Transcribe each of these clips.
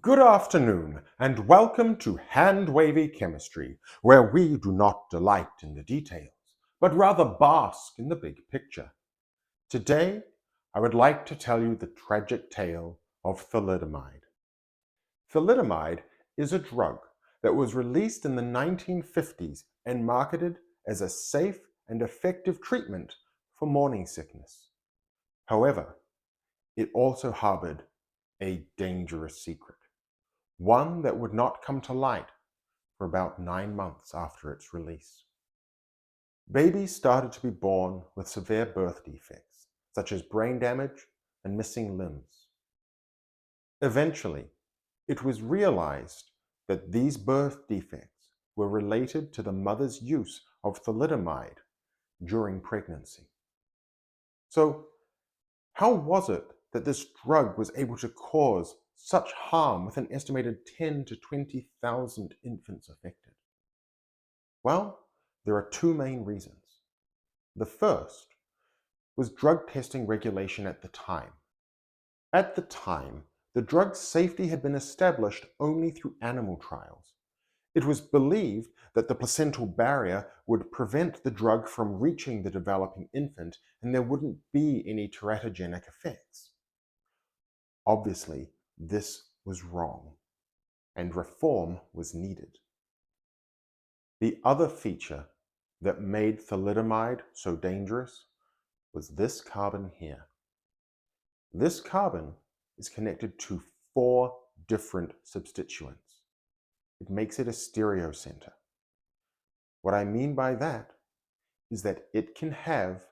Good afternoon, and welcome to Hand-Wavy Chemistry, where we do not delight in the details, but rather bask in the big picture. Today, I would like to tell you the tragic tale of thalidomide. Thalidomide is a drug that was released in the 1950s and marketed as a safe and effective treatment for morning sickness. However, it also harbored a dangerous secret, one that would not come to light for about 9 months after its release. Babies started to be born with severe birth defects, such as brain damage and missing limbs. Eventually, it was realized that these birth defects were related to the mother's use of thalidomide during pregnancy. So, how was it that this drug was able to cause such harm with an estimated 10 to 20,000 infants affected? Well, there are two main reasons. The first was drug testing regulation at the time. At the time, the drug's safety had been established only through animal trials. It was believed that the placental barrier would prevent the drug from reaching the developing infant and there wouldn't be any teratogenic effects. Obviously, this was wrong, and reform was needed. The other feature that made thalidomide so dangerous was this carbon here. This carbon is connected to 4 different substituents. It makes it a stereocenter. What I mean by that is that it can have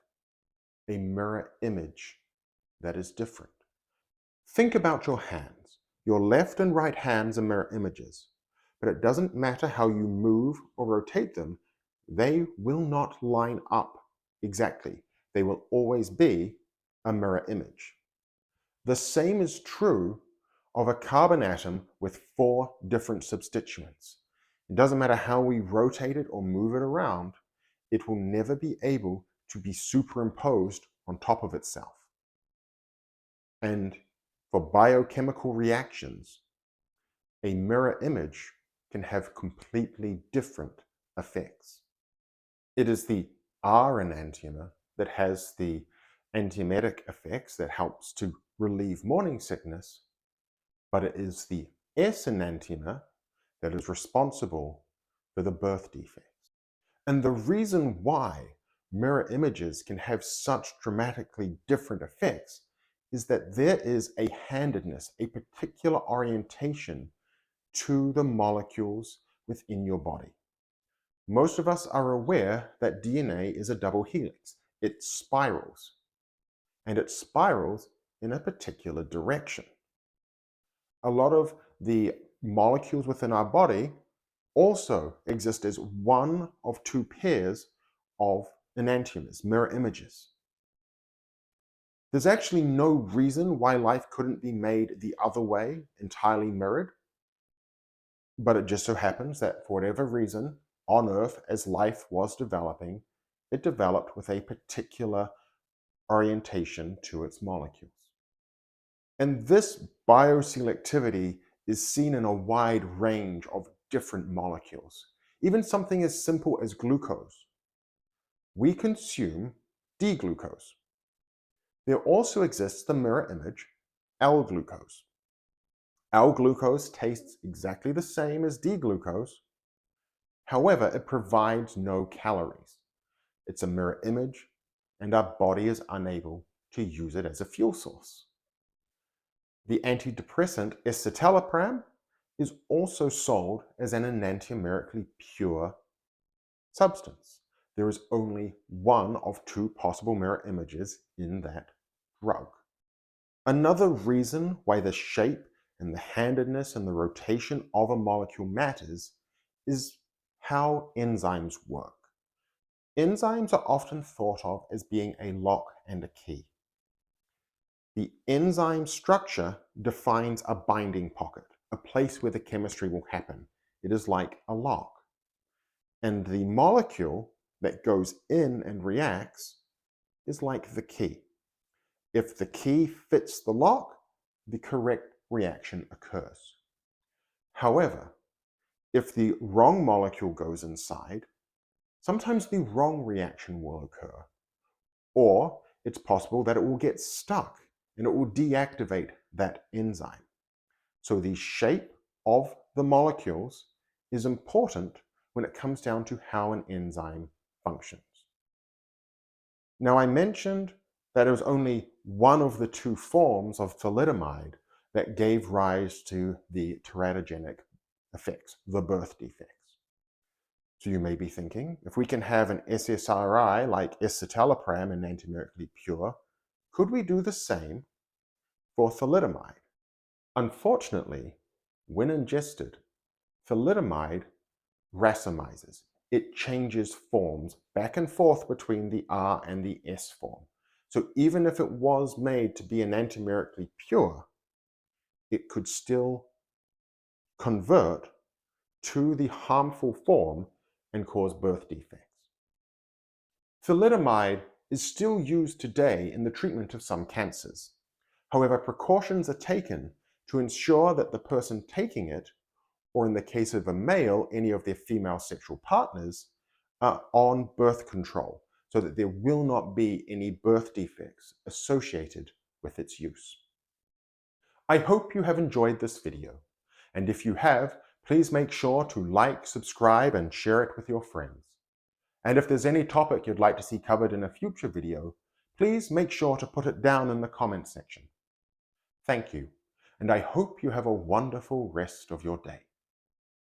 a mirror image that is different. Think about your hands. Your left and right hands are mirror images, but it doesn't matter how you move or rotate them, they will not line up exactly. They will always be a mirror image. The same is true of a carbon atom with 4 different substituents. It doesn't matter how we rotate it or move it around, it will never be able to be superimposed on top of itself. And for biochemical reactions, a mirror image can have completely different effects. It is the R enantiomer that has the enantiomeric effects that helps to relieve morning sickness, but it is the S enantiomer that is responsible for the birth defects. And the reason why mirror images can have such dramatically different effects is that there is a handedness, a particular orientation to the molecules within your body. Most of us are aware that DNA is a double helix. It spirals, and it spirals in a particular direction. A lot of the molecules within our body also exist as one of 2 pairs of enantiomers, mirror images. There's actually no reason why life couldn't be made the other way, entirely mirrored. But it just so happens that for whatever reason, on Earth, as life was developing, it developed with a particular orientation to its molecules. And this bioselectivity is seen in a wide range of different molecules, even something as simple as glucose. We consume D-glucose. There also exists the mirror image L-glucose. L-glucose tastes exactly the same as D-glucose. However, it provides no calories. It's a mirror image, and our body is unable to use it as a fuel source. The antidepressant escitalopram is also sold as an enantiomerically pure substance. There is only one of 2 possible mirror images in that drug. Another reason why the shape and the handedness and the rotation of a molecule matters is how enzymes work. Enzymes are often thought of as being a lock and a key. The enzyme structure defines a binding pocket, a place where the chemistry will happen. It is like a lock. And the molecule that goes in and reacts is like the key. If the key fits the lock, the correct reaction occurs. However, if the wrong molecule goes inside, sometimes the wrong reaction will occur, or it's possible that it will get stuck and it will deactivate that enzyme. So the shape of the molecules is important when it comes down to how an enzyme functions. Now, I mentioned that it was only one of the two forms of thalidomide that gave rise to the teratogenic effects, the birth defects. So you may be thinking, if we can have an SSRI like escitalopram enantiomerically pure, could we do the same for thalidomide? Unfortunately, when ingested, thalidomide racemizes. It changes forms back and forth between the R and the S form. So even if it was made to be enantiomerically pure, it could still convert to the harmful form and cause birth defects. Thalidomide is still used today in the treatment of some cancers. However, precautions are taken to ensure that the person taking it, or in the case of a male, any of their female sexual partners, are on birth control so that there will not be any birth defects associated with its use. I hope you have enjoyed this video, and if you have, please make sure to like, subscribe, and share it with your friends. And if there's any topic you'd like to see covered in a future video, please make sure to put it down in the comment section. Thank you, and I hope you have a wonderful rest of your day.